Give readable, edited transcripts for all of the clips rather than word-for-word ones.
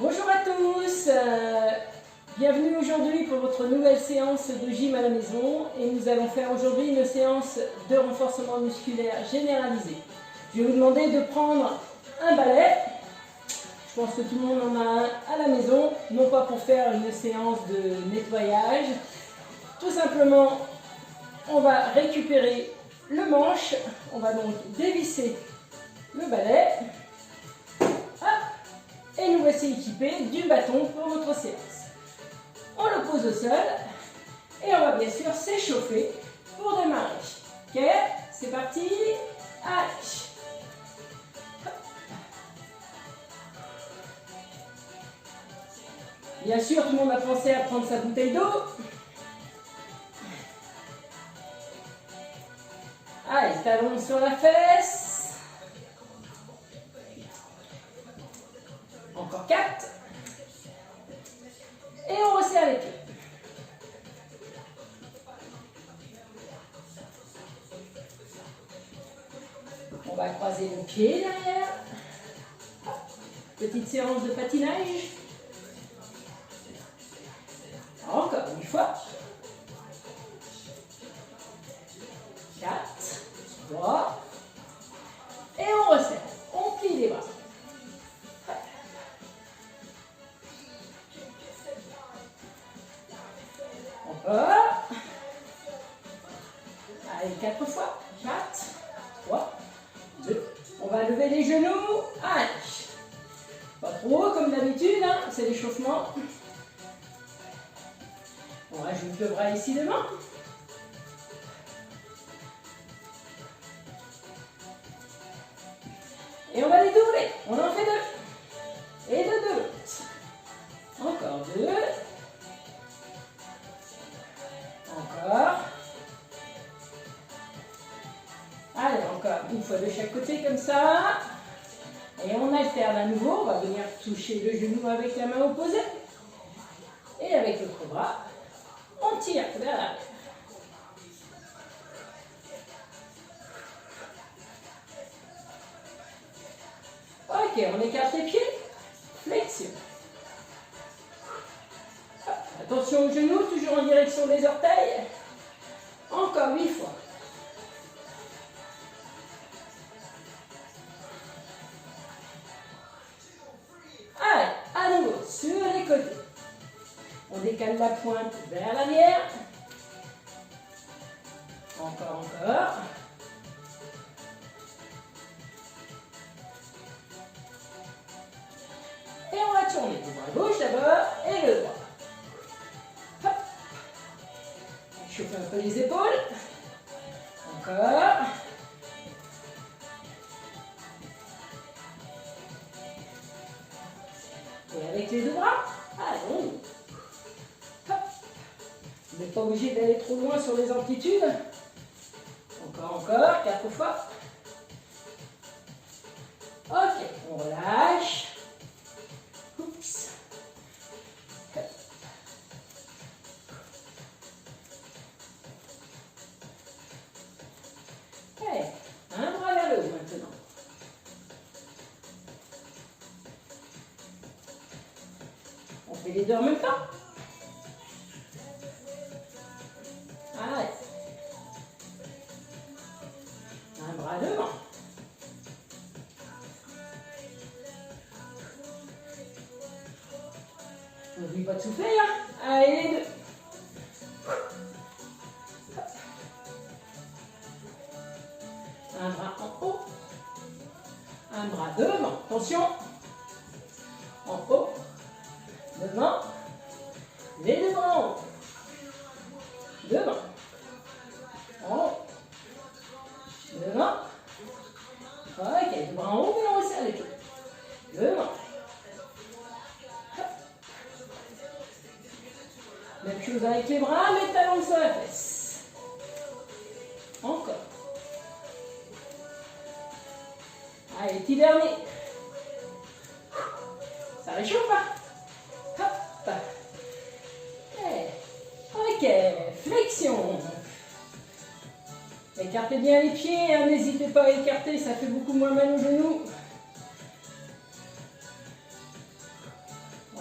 Bonjour à tous, bienvenue aujourd'hui pour votre nouvelle séance de gym à la maison et nous allons faire aujourd'hui une séance de renforcement musculaire généralisé. Je vais vous demander de prendre un balai, je pense que tout le monde en a un à la maison, non pas pour faire une séance de nettoyage, tout simplement on va récupérer le manche, on va donc dévisser le balai. Et nous voici équipés du bâton pour notre séance. On le pose au sol et on va bien sûr s'échauffer pour démarrer. Ok, c'est parti. Allez. Bien sûr, tout le monde a pensé à prendre sa bouteille d'eau. Allez, talons sur la fesse. Encore 4. Et on resserre les pieds. On va croiser le pied derrière. Petite séance de patinage. Encore une fois. 4, 3. Et on resserre. On plie les bras. Encore. Allez, 4 fois. 4, 3, 2. On va lever les genoux. Allez. Pas trop haut comme d'habitude, hein, c'est l'échauffement. On rajoute le bras ici devant. Et on va les doubler. On en fait 2. Et de 2. Encore 2. Encore. Allez, encore une fois de chaque côté comme ça. Et on alterne à nouveau. On va venir toucher le genou avec la main opposée. Et avec l'autre bras, on tire vers l'arrière. Ok, on écarte les pieds. Flexion. Attention aux genoux, toujours en direction des orteils. Encore 8 fois. Allez, à nouveau, sur les côtés. On décale la pointe vers l'arrière. Encore. Et on va tourner le bras gauche d'abord et le droit. Hop. Chauffe un peu les épaules. Encore. Et avec les deux bras, allons. Hop. Vous n'êtes pas obligé d'aller trop loin sur les amplitudes. Encore, 4 fois. Ok, on relâche. Oups. Allez, un bras vers le haut maintenant. On fait les deux en même temps. Allez. Un bras devant. N'oublie pas de souffler, hein. Allez, les deux. Un bras en haut. Un bras devant. Attention. En haut. Devant. Les deux bras en haut. Devant. En haut. Devant. Ok, les bras en haut, mais on resserre les pieds. Devant. Même chose avec les bras, mais talons sur la fesse. Encore. Allez, petit dernier. Ça réchauffe, hein? Hop. Ok, flexion. Écartez bien les pieds, hein, n'hésitez pas à écarter, ça fait beaucoup moins mal aux genoux.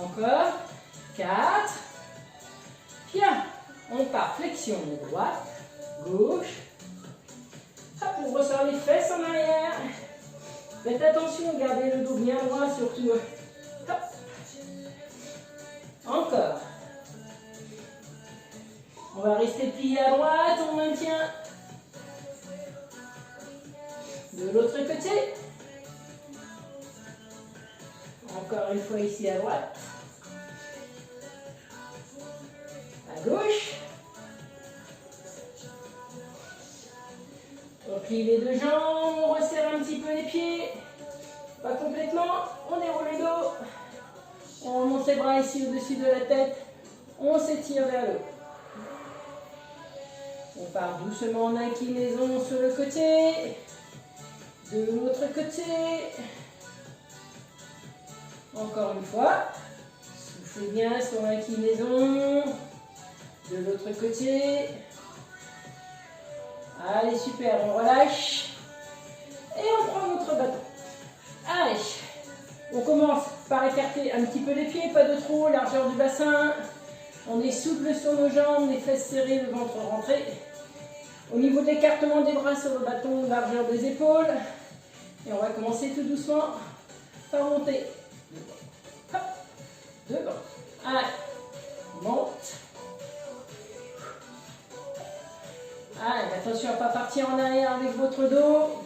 Encore. 4. Bien. On part. Flexion de droite, gauche. Hop, on ressort les fesses en arrière. Faites attention, gardez le dos bien droit surtout. Hop. Encore. On va rester plié à droite, on maintient. De l'autre côté. Encore une fois ici à droite. À gauche. On plie les deux jambes, on resserre un petit peu les pieds. Pas complètement, on déroule le dos. On monte les bras ici au-dessus de la tête. On s'étire vers le haut. On part doucement en inclinaison sur le côté. De l'autre côté. Encore une fois. Soufflez bien sur l'inclinaison. De l'autre côté. Allez, super, on relâche. Et on prend notre bâton. Allez, on commence par écarter un petit peu les pieds, pas de trop, largeur du bassin. On est souple sur nos jambes, les fesses serrées, le ventre rentré. Au niveau de l'écartement des bras sur le bâton, largeur des épaules. Et on va commencer tout doucement par monter. Hop, devant. Allez, monte. Allez, attention à ne pas partir en arrière avec votre dos.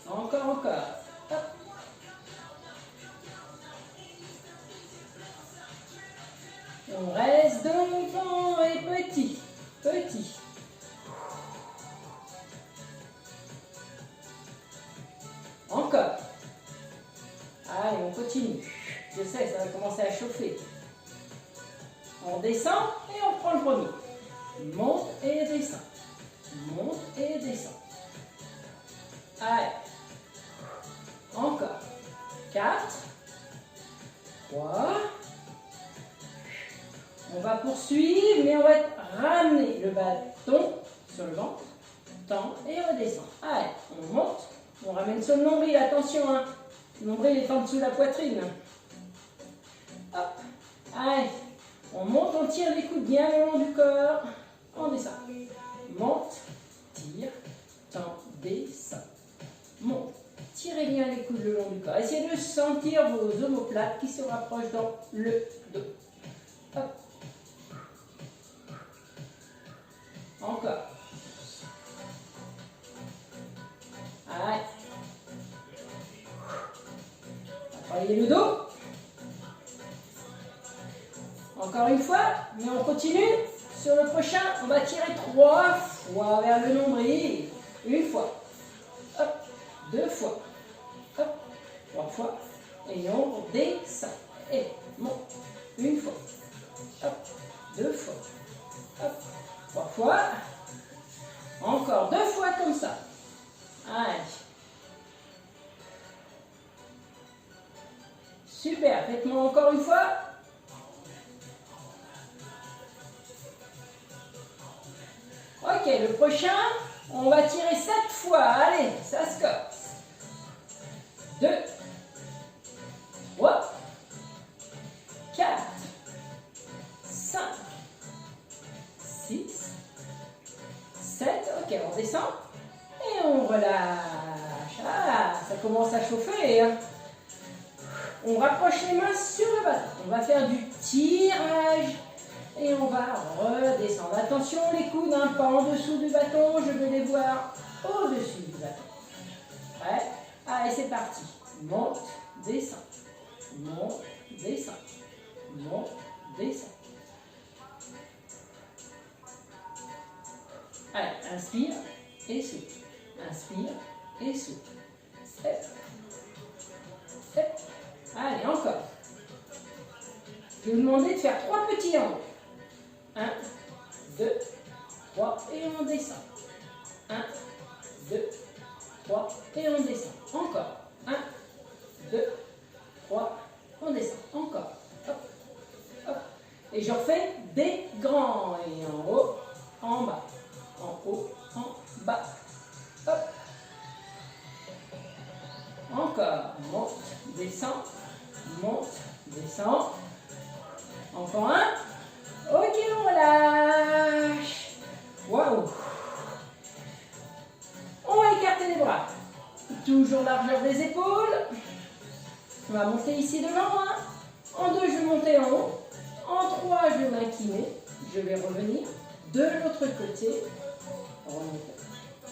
Encore. Hop. On reste devant et petit. Encore. Allez, on continue. Je sais, ça va commencer à chauffer. On descend et on prend le premier. Monte et descend. Monte et descend. Allez. Encore. 4. 3. On va poursuivre, mais on va ramener le bâton sur le ventre. Tend et redescend. Allez, on monte. On ramène sur le nombril. Attention, hein. Le nombril est en dessous de la poitrine. Hop. Allez. On monte, on tire les coudes bien le long du corps. On descend. Monte, tire, tend, descend. Monte. Tirez bien les coudes le long du corps. Essayez de sentir vos omoplates qui se rapprochent dans le dos. Hop. Encore. Allez. Travaillez le dos. Encore une fois, mais on continue. Sur le prochain, on va tirer 3 fois vers le nombril. Une fois. Hop. 2 fois. Hop. 3 fois. Et on descend. Et monte. Une fois. Hop. 2 fois. Hop. 3 fois. Encore 2 fois comme ça. Allez. Super. Faites-moi encore une fois. Ok, le prochain, on va tirer 7 fois. Allez, ça se corse. 2, 3, 4, 5, 6, 7. Ok, on descend. Et on relâche. Ah, ça commence à chauffer. Hein. On rapproche les mains sur le bâton. On va faire du tirage. Et on va redescendre. Attention, les coudes, hein, pas en dessous du bâton. Je veux les voir au-dessus du bâton. Prêt? Allez, c'est parti. Monte, descend. Monte, descend. Monte, descend. Allez, inspire et souffle. Inspire et souffle. Hop. Hop. Allez, encore. Je vais vous demander de faire 3 petits en haut. 1, 2, 3 et on descend. 1, 2, 3 et on descend. Encore. 1, 2, 3, on descend. Encore. Hop, hop. Et je refais des grands. Et en haut, en bas. En haut, en bas. Hop. descend, monte, descend. Encore un. Ok, on relâche. Waouh. On va écarter les bras. Toujours largeur des épaules. On va monter ici devant. Hein. En 2, je vais monter en haut. En 3, je vais m'incliner. Je vais revenir de l'autre côté. Remonter,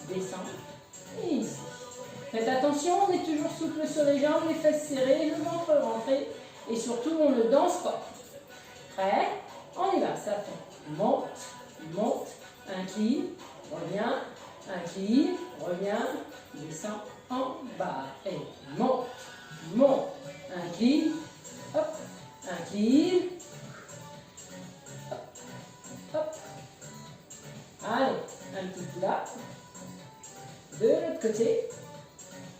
descendre. Et ici. Faites attention, on est toujours souple sur les jambes, les fesses serrées, le ventre rentré. Et surtout, on ne danse pas. Prêt? On y va. Ça fait monte, monte, incline, revient, incline, revient, descend en bas. Et monte, monte, incline, hop, incline, hop, hop. Allez, un petit coup là. De l'autre côté,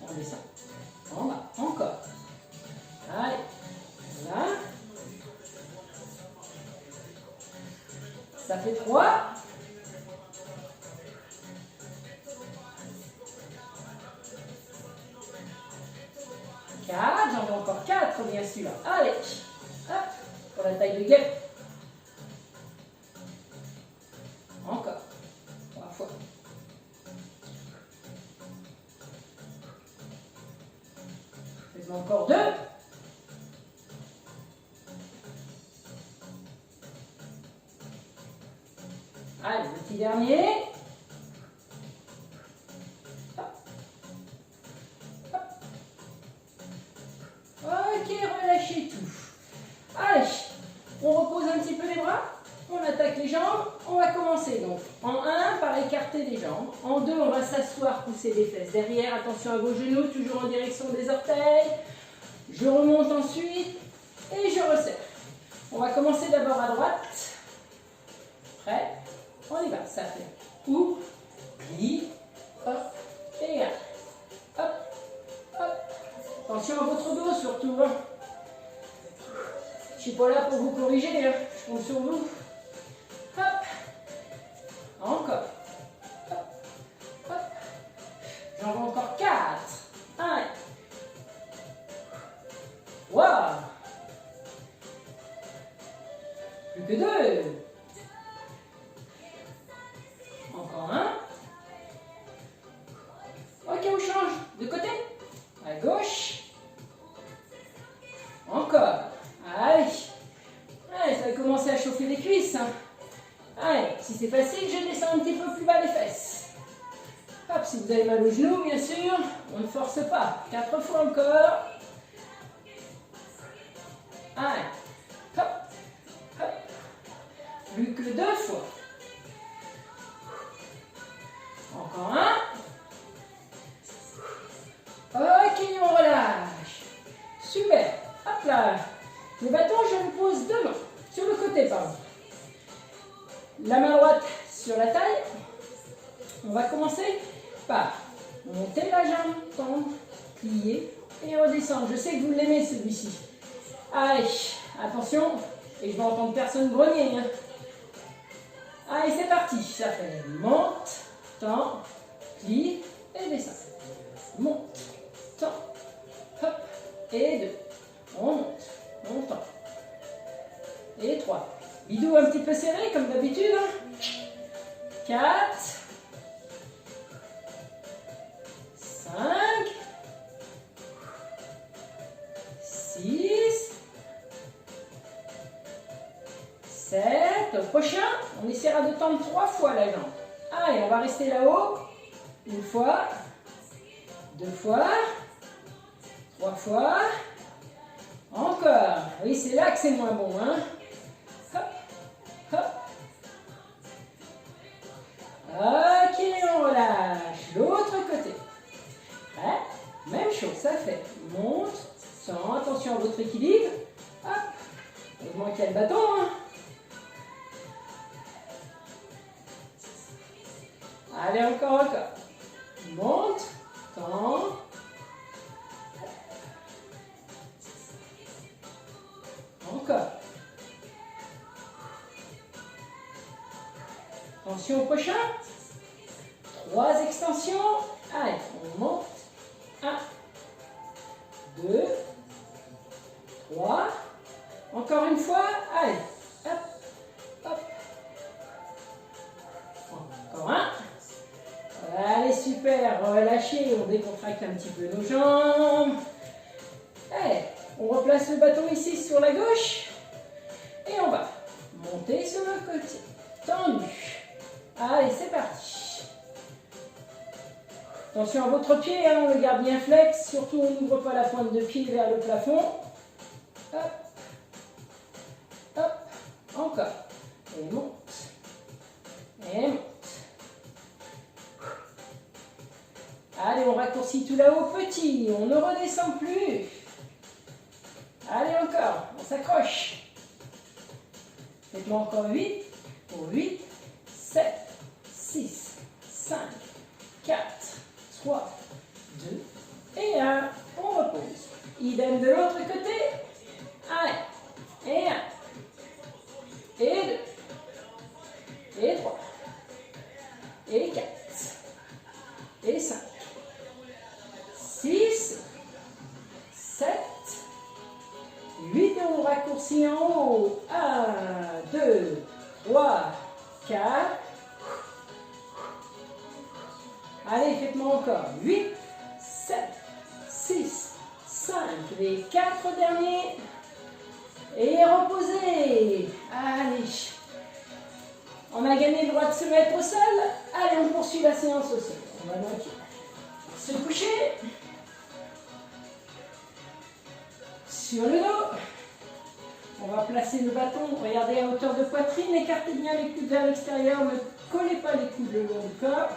on descend en bas, encore. Allez, là. Ça fait 3. 4, j'en veux encore 4 bien sûr. Allez, hop, pour la taille de guêpe. Encore, 3 fois. Faites-moi encore 2. Allez, le petit dernier. Hop. Hop. Ok, relâchez tout. Allez, on repose un petit peu les bras. On attaque les jambes. On va commencer donc en 1 par écarter les jambes. En 2, on va s'asseoir, pousser les fesses derrière. Attention à vos genoux, toujours en direction des orteils. Je remonte ensuite et je resserre. On va commencer d'abord à droite. Prêt? On y va, ça fait ou, plie, hop, et garde. Hop, hop. Attention à votre dos surtout. Hein. Je ne suis pas là pour vous corriger, hein. Je compte sur vous. Hop. Encore. Hop, hop. J'en veux encore 4. 1. Waouh. Plus que 2. Encore 1. Ok, on change de côté. À gauche. Encore. Allez. Allez, ça va commencer à chauffer les cuisses. Hein. Allez, si c'est facile, je descends un petit peu plus bas les fesses. Hop, si vous avez mal aux genoux, bien sûr, on ne force pas. 4 fois encore. Allez. Hop. Hop. Plus que 2 fois. Encore 1. Ok, on relâche. Super. Hop là. Le bâton, je le pose devant. Sur le côté, pardon. La main droite sur la taille. On va commencer par monter la jambe, tendre, plier et redescendre. Je sais que vous l'aimez celui-ci. Allez, attention. Et je vais entendre personne grogner. Hein. Allez, c'est parti. Ça fait monte, tend, plie et descend. Monte, tend, hop, et 2. On monte, on tend. Et 3. Bidou un petit peu serré comme d'habitude. Hein. 4. 5. 6. 7. Au prochain, on essaiera de tendre 3 fois la jambe. Allez, on va rester là-haut. 1 fois. 2 fois. 3 fois. Encore. Oui, c'est là que c'est moins bon. Hein. Hop, hop. Ok, on relâche. L'autre côté. Prêt? Même chose, ça fait. Monte, sans attention à votre équilibre. Hop. Heureusement qu'il y a le bâton. Hein. Allez, encore. Monte, tend. Encore. Attention au prochain. 3 extensions. Allez, on monte. 1, 2, 3. Encore une fois. Allez. Hop. Hop. Encore un. Allez, super. Relâchez. On décontracte un petit peu nos jambes. Allez. On replace le bâton ici sur la gauche. Et on va monter sur le côté. Tendu. Allez, c'est parti. Attention à votre pied, hein, on le garde bien flex. Surtout, on n'ouvre pas la pointe de pied vers le plafond. Hop. Hop. Encore. Et monte. Et monte. Allez, on raccourcit tout là-haut, petit. On ne redescend plus. Allez, encore. On s'accroche. Faites-moi encore 8. Pour 8, 7, 6, 5, 4, 3, 2 et 1. On repose. Idem de l'autre côté. Allez. Et 1. Et 2. Et 3. Et 4. Et 5. 6. 7. 8. Et on raccourcit en haut. 1, 2, 3, 4. Allez, faites-moi encore. 8, 7, 6, 5. Les 4 derniers. Et reposez. Allez. On a gagné le droit de se mettre au sol. Allez, on poursuit la séance au sol. On va donc se coucher. Sur le dos. On va placer le bâton, regardez à hauteur de poitrine, écartez bien les coudes vers l'extérieur, ne collez pas les coudes le long du corps.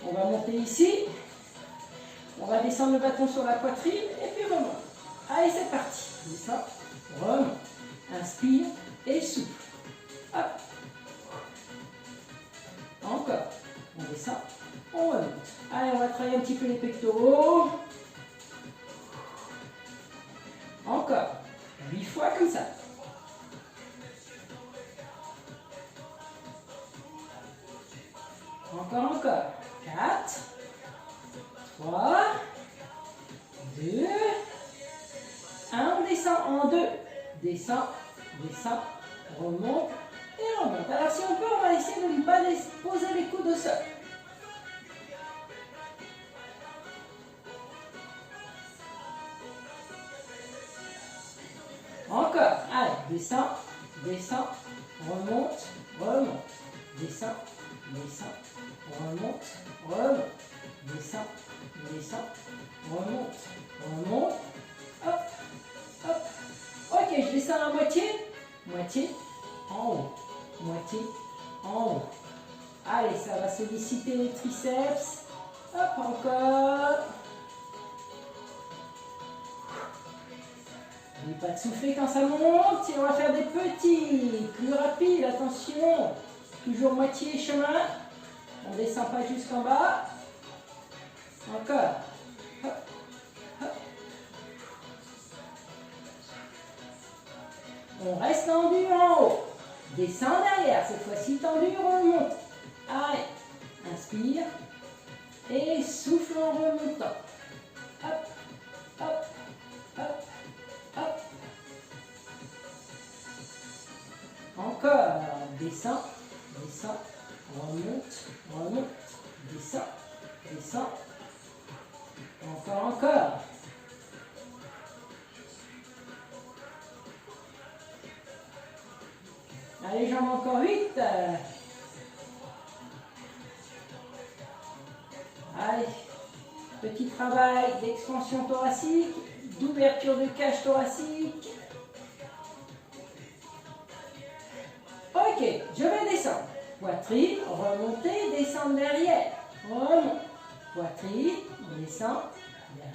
On va monter ici. On va descendre le bâton sur la poitrine et puis remonte. Allez, c'est parti. Descend, remonte. Inspire et souffle. Hop. Encore. On descend, on remonte. Allez, on va travailler un petit peu les pectoraux. Encore. 8 fois comme ça. Encore. 4, 3, 2, 1. On descend en 2. Descend, descend, remonte et remonte. Alors si on peut, on va essayer de ne pas poser les coudes au sol. Encore. Allez, descend, descend, remonte, remonte. Descend, descend, remonte, remonte. Descend, descend, remonte, remonte. Hop, hop. Ok, je descends à moitié. Moitié en haut. Moitié en haut. Allez, ça va solliciter les triceps. Hop, encore. N'oubliez pas de souffler quand ça monte. Et on va faire des petits, plus rapides. Attention. Toujours moitié chemin. On ne descend pas jusqu'en bas. Encore. Hop, hop. On reste tendu en haut. Descend derrière. Cette fois-ci tendu, on remonte. Allez. Inspire. Et souffle en remontant. Hop, hop, hop, hop. Encore. Descend, descend, remonte, remonte, descend, descend. Encore. Allez, jambes encore 8. Allez, petit travail d'expansion thoracique, d'ouverture de cage thoracique. Ok, je vais descendre. Poitrine, remonter, descendre derrière. Remonte. Poitrine, on descend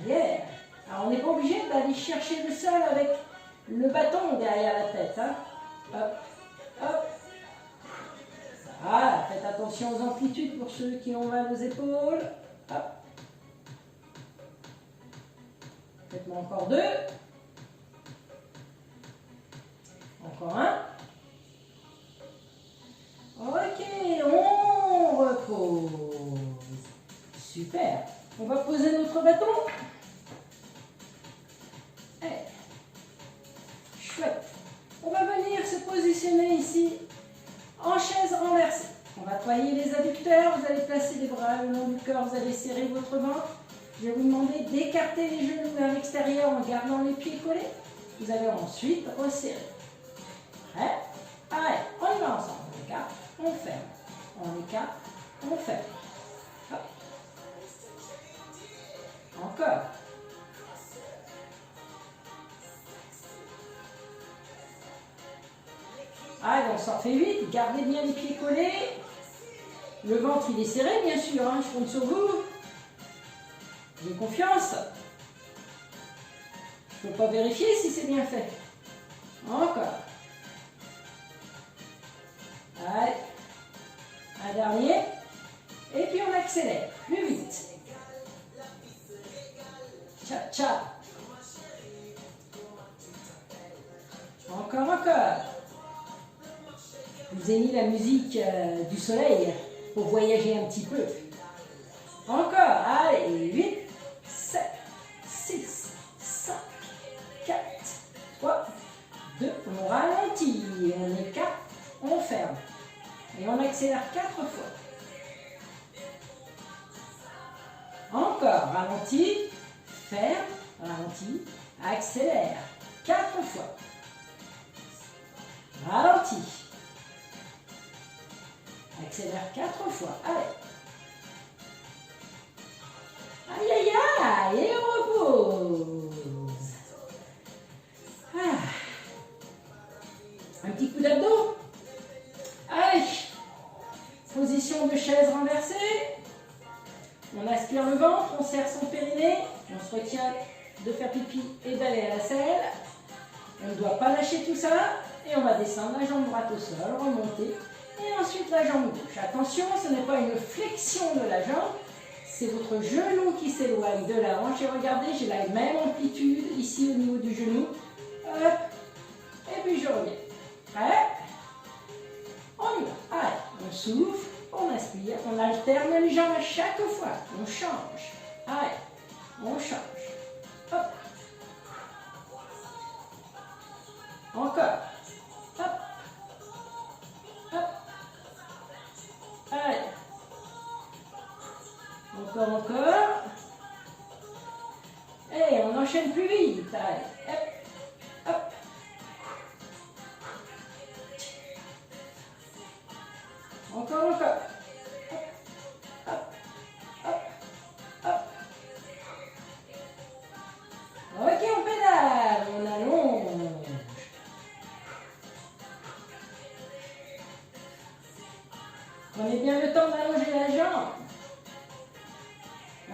derrière. Alors on n'est pas obligé d'aller chercher le sol avec le bâton derrière la tête. Hein. Hop, hop. Voilà, faites attention aux amplitudes pour ceux qui ont mal aux épaules. Hop. Faites-moi encore 2. Encore 1. Ok, on repose. Super. On va poser notre bâton. employer les adducteurs, vous allez placer les bras le long du corps, vous allez serrer votre ventre. Je vais vous demander d'écarter les genoux vers l'extérieur en gardant les pieds collés. Vous allez ensuite resserrer. Prêt? Allez, on y va ensemble. On écarte, on ferme. On écarte, on ferme. Hop. Encore. Allez, on s'en fait vite. Gardez bien les pieds collés. Le ventre, il est serré, bien sûr. Hein, je compte sur vous. J'ai confiance. Je ne peux pas vérifier si c'est bien fait. Encore. Allez. Un dernier. Et puis on accélère. Plus vite. Ciao, ciao. Encore, encore. Je vous ai mis la musique du soleil pour voyager un petit peu. Encore. Allez. 8, 7, 6, 5, 4, 3, 2. On ralentit. On écarte. On ferme. Et on accélère 4 fois. Encore. Ralenti. Ferme. Ralenti. Accélère. 4 fois. Ralenti. Accélère 4 fois. Allez. Aïe, aïe, aïe. Et on repose. Ah. Un petit coup d'abdos. Allez. Position de chaise renversée. On aspire le ventre, on serre son périnée. On se retient de faire pipi et d'aller à la selle. On ne doit pas lâcher tout ça. Et on va descendre la jambe droite au sol, remonter. Et ensuite la jambe gauche. Attention, ce n'est pas une flexion de la jambe. C'est votre genou qui s'éloigne de la hanche. Et regardez, j'ai la même amplitude ici au niveau du genou. Hop. Et puis je reviens. Prêt? On y va. Allez, on souffle, on aspire, on alterne les jambes à chaque fois. On change. Allez, on change. Hop. Encore. Hop. Hop. Allez. Encore, encore. Et on enchaîne plus vite. Allez. Hop. Hop. Encore, encore. Hop. Hop. Hop. Hop. Ok, on pédale. On allonge. Prenez bien le temps d'allonger la jambe.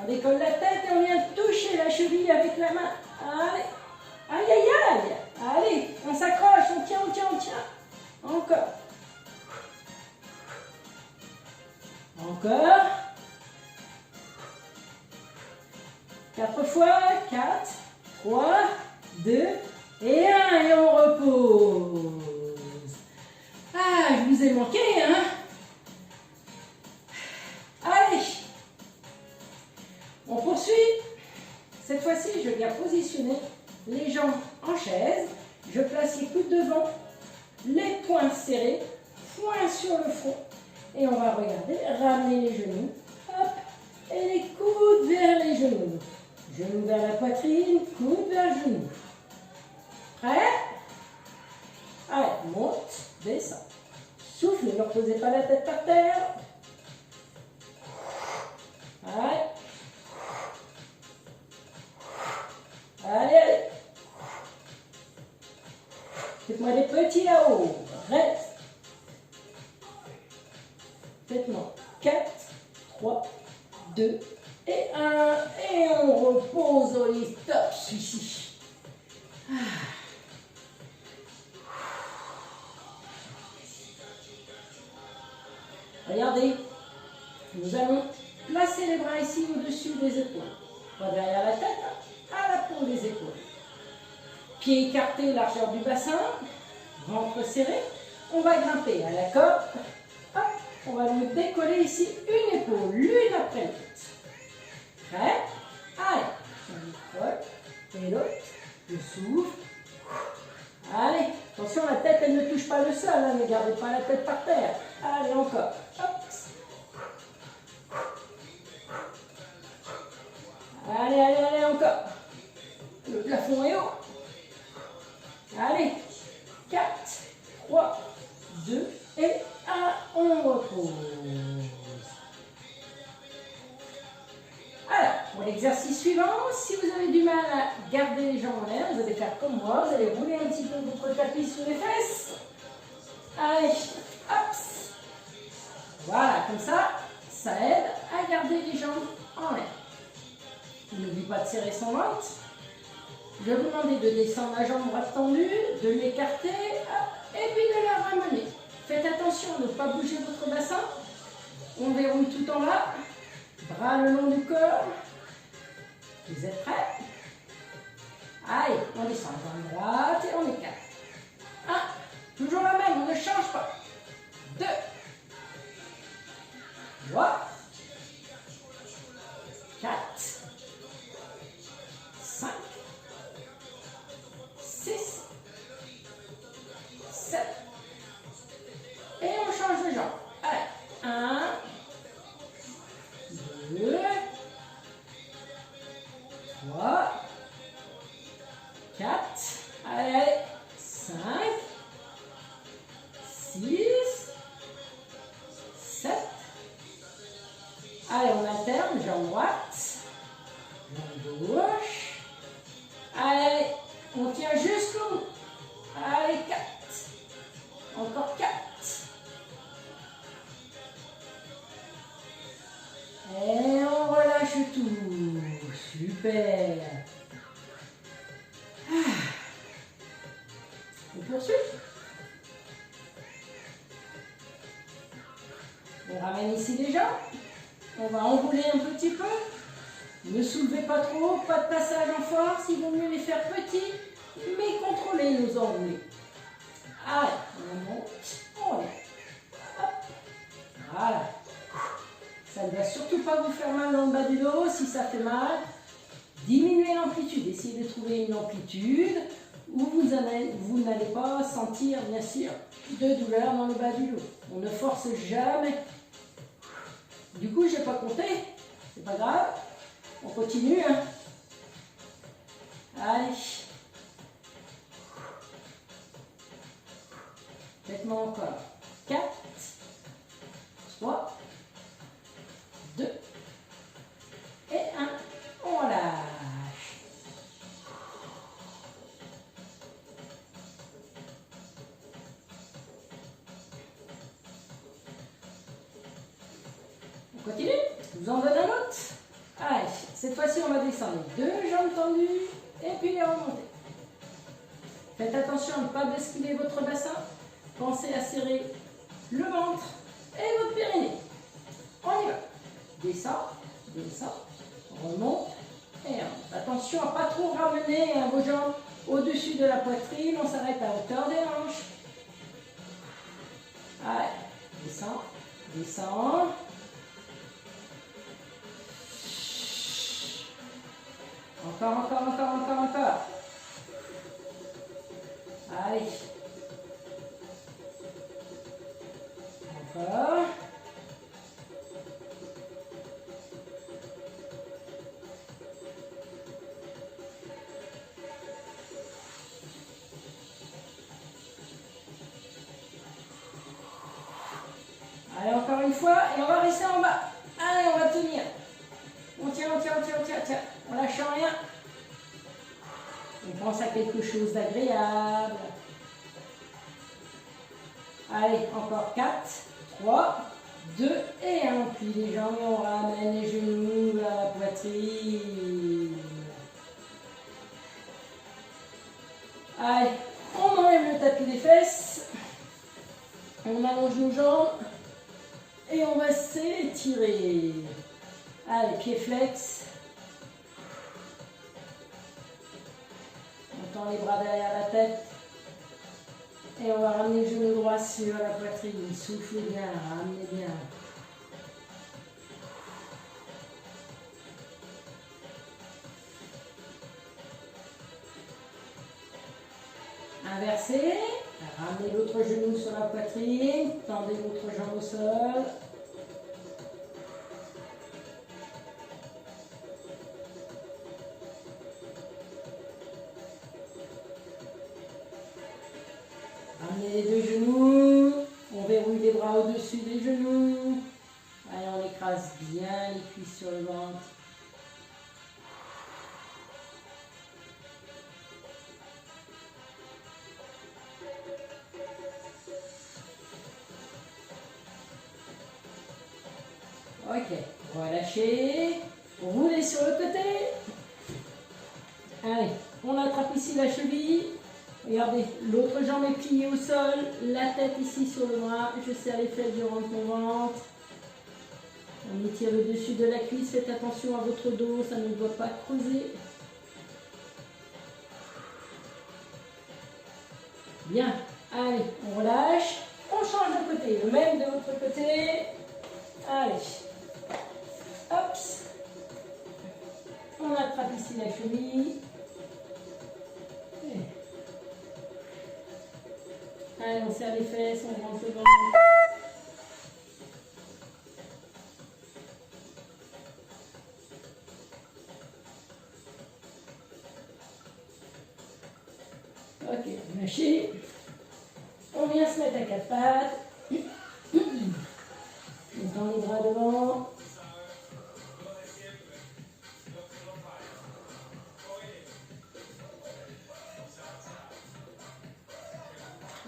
On décolle la tête et on vient toucher la cheville avec la main. Allez. Aïe, aïe, aïe. Allez, on s'accroche, on tient, on tient, on tient. Encore. Encore. 4 fois. 4, 3, 2 et 1. Et on repose. Ah, je vous ai manqué, hein? Allez. On poursuit. Cette fois-ci, je viens positionner les jambes en chaise. Je place les coudes devant, les poings serrés, poings sur le front. Et on va regarder, ramener les genoux. Hop. Et les coudes vers les genoux. Genoux vers la poitrine, coudes vers genoux. Prêt? Allez, monte, descend. Souffle, ne reposez pas la tête par terre. Allez. Allez, allez. Faites-moi des petits là-haut. Reste. Faites-moi 4, 3, 2 et 1. Et on repose au lift-ups ici. Regardez. Nous allons placer les bras ici au-dessus des épaules. Pas derrière la tête, à la peau des épaules. Pieds écartés, largeur du bassin. Ventre serré. On va grimper à la corde. Hop, on va nous décoller ici une épaule, l'une après l'autre. Prêt? Allez, on décolle. Et l'autre, je souffle. Allez, attention, la tête, elle ne touche pas le sol. Hein, ne gardez pas la tête par terre. Allez, encore. Hop. plafond et haut. Allez, 4, 3, 2 et 1, on repose. Alors, pour l'exercice suivant, si vous avez du mal à garder les jambes en l'air, vous allez faire comme moi, vous allez rouler un petit peu votre tapis sous les fesses. Allez, hop. Voilà, comme ça, ça aide à garder les jambes en l'air. N'oubliez pas de serrer son ventre. Je vais vous demander de descendre la jambe droite tendue, de l'écarter, et puis de la ramener. Faites attention à ne pas bouger votre bassin. On verrouille tout en bas. Bras le long du corps. Vous êtes prêts? Allez, on descend la jambe droite et on écarte. 1, toujours la même, on ne change pas. 2, 3, 4, 5, 6, 7. Et on change de jambe. Allez, 1, 2, 3, 4, allez, 5, 6, 7. Allez, on alterne, jambe droite, jambe gauche. Allez, on tient jusqu'au bout. Allez, 4. Encore 4. Et on relâche tout. Super. On poursuit. On ramène ici les jambes. On va enrouler un petit peu. Ne soulevez pas trop, pas de passage en force. Il vaut mieux les faire petits, mais contrôler nos enroulés. Allez, on monte, on lève. Hop. Voilà. Ça ne va surtout pas vous faire mal dans le bas du dos. Si ça fait mal, diminuez l'amplitude. Essayez de trouver une amplitude où vous n'allez pas sentir, bien sûr, de douleur dans le bas du dos. On ne force jamais. Du coup, je n'ai pas compté. C'est pas grave. On continue. Hein. Allez. Faites-moi encore. 4, 3, 2 et 1. On lâche. On continue. Je vous en donne un autre. Allez, cette fois-ci, on va descendre les 2 jambes tendues et puis les remonter. Faites attention à ne pas basculer votre bassin. Pensez à serrer le ventre et votre périnée. On y va. Descend, descend, remonte et remonte. Attention à ne pas trop ramener vos jambes au-dessus de la poitrine. On s'arrête à hauteur des hanches. Allez, descend, descend. Encore, encore, encore, encore, encore. Allez. Encore. Allez, encore une fois, et on va rester en bas. Allez, on va tenir. On tient, on tient, on tient, on tient, on tient. On lâche rien. On pense à quelque chose d'agréable. Allez, encore 4, 3, 2 et 1. On plie les jambes et on ramène les genoux vers la poitrine. Allez, on enlève le tapis des fesses. On allonge nos jambes et on va s'étirer. Allez, pieds flex. On tend les bras derrière la tête. Et on va ramener le genou droit sur la poitrine. Soufflez bien, ramenez bien. Inversez. Ramenez l'autre genou sur la poitrine. Tendez l'autre jambe au sol. écrase bien les cuisses sur le ventre. Ok, relâchez, roulez sur le côté. Allez, on attrape ici la cheville. Regardez, l'autre jambe est pliée au sol, la tête ici sur le bras. Je serre les fesses, je rentre mon ventre. On étire le dessus de la cuisse, faites attention à votre dos, ça ne doit pas creuser. Bien, allez, on relâche, on change de côté, le même de l'autre côté. Allez, hop, on attrape ici la cheville. Allez, on serre les fesses, on rentre le ventre. Ok, lâchez. On vient se mettre à quatre pattes. On tend les bras devant.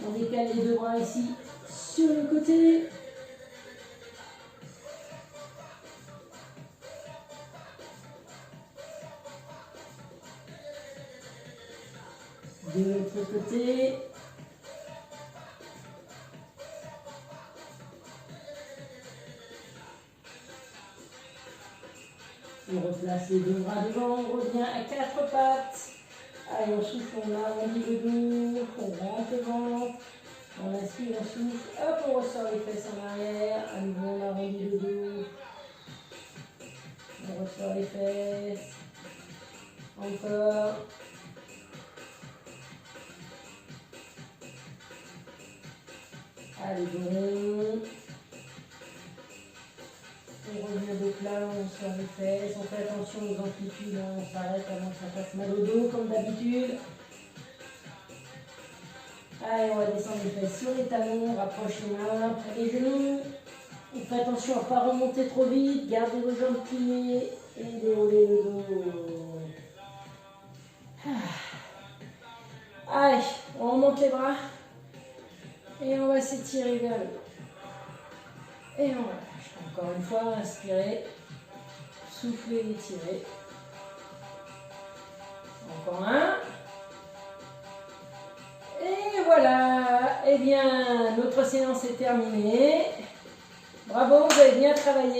On décale les deux bras ici sur le côté. De l'autre côté. On replace les deux bras devant, on revient à quatre pattes. Allez, on souffle, on arrondit le dos, on rentre le ventre. On inspire, on souffle, hop, on ressort les fesses en arrière. À nouveau, on arrondit le dos. On ressort les fesses. Encore. Allez, bon. On revient de plat, on sort les fesses, on fait attention aux amplitudes, on s'arrête avant que ça fasse mal au dos comme d'habitude. Allez, on va descendre les fesses sur les talons, rapproche les mains, près des genoux. On fait attention à ne pas remonter trop vite, gardez vos jambes pliées et déroulez le dos. Allez, on remonte les bras et on va s'étirer vers le haut. Et on relâche. Encore une fois, inspirez, soufflez, étirez. Encore un. Et voilà. Eh bien, notre séance est terminée. Bravo, vous avez bien travaillé.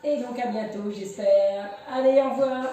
Et donc à bientôt, j'espère. Allez, au revoir.